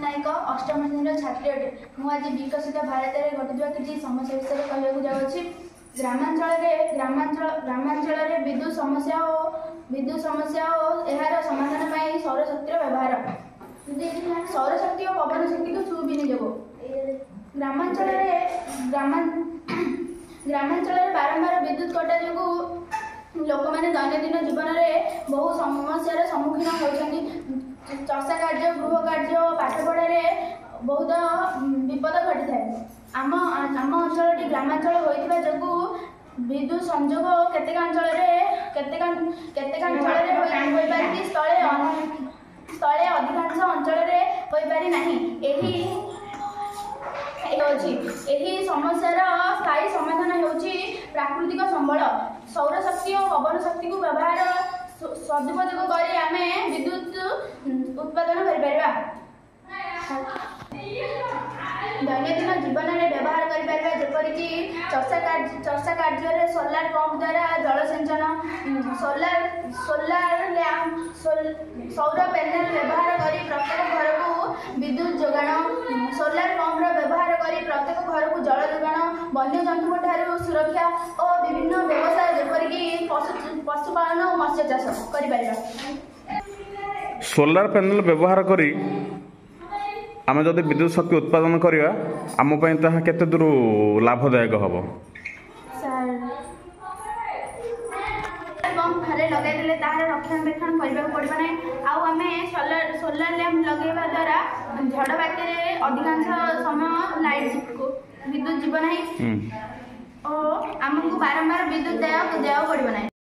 नायक अष्टम श्रेणी छात्री अटे। मुझे विकसित भारत में घटुवा किसी समस्या विषय कहूँ जाऊँगी। ग्रामांचल विद्युत समस्या और यार समाधान पर सौर शक्ति व्यवहार सौर शक्ति और पवन शक्ति को सुविनियोग ग्रामांचल बारंबार विद्युत कटा जो लोक मैंने दैनंदिन जीवन में बहु समस्या सम्मुखीन होती। चषा कार्य गृह कार्य पाठ पढ़ारे बहुत विपद घटी थाए। आम अंचल ग्रामांचल होता जो विद्युत संजोग केतेक अंचल स्थले अधिकांश अंचल हो पारि नाही। समस्यार स्थायी समाधान होउछि प्राकृतिक संबल सौर शक्ति और पवन शक्ति को व्यवहार सदुपयोग करी आमे विद्युत उत्पादन करिपरिबा। दैनंदिन जीवन में व्यवहार करिपरिबा जेपरिक चषा कार्य सोलार पंप द्वारा जलसेचन सोलार लैंप सौर पैनल व्यवहार करी प्रत्येक घर को विद्युत जोगाण सोलार पंप व्यवहार करी प्रत्येक घर को जल जोगाण वन्य जंतु ठारू सुरक्षा और विभिन्न व्यवसाय जेपरिक पशुपालन और मत्स्य चाष करिपरिबा। सोलार पैनल व्यवहार करी आम जदि विद्युत शक्ति उत्पादन करिया आम पई ताहा केते दूर लाभदायक हबो? पंप घरे लगे तार रक्षणाबेक्षण करने पड़े ना। आम सोलार लैंप लगेवा द्वारा झड़ बात्या अधिकांश समय लाइट विद्युत जीवन है और आमको बारंबार विद्युत देवा पड़े ना।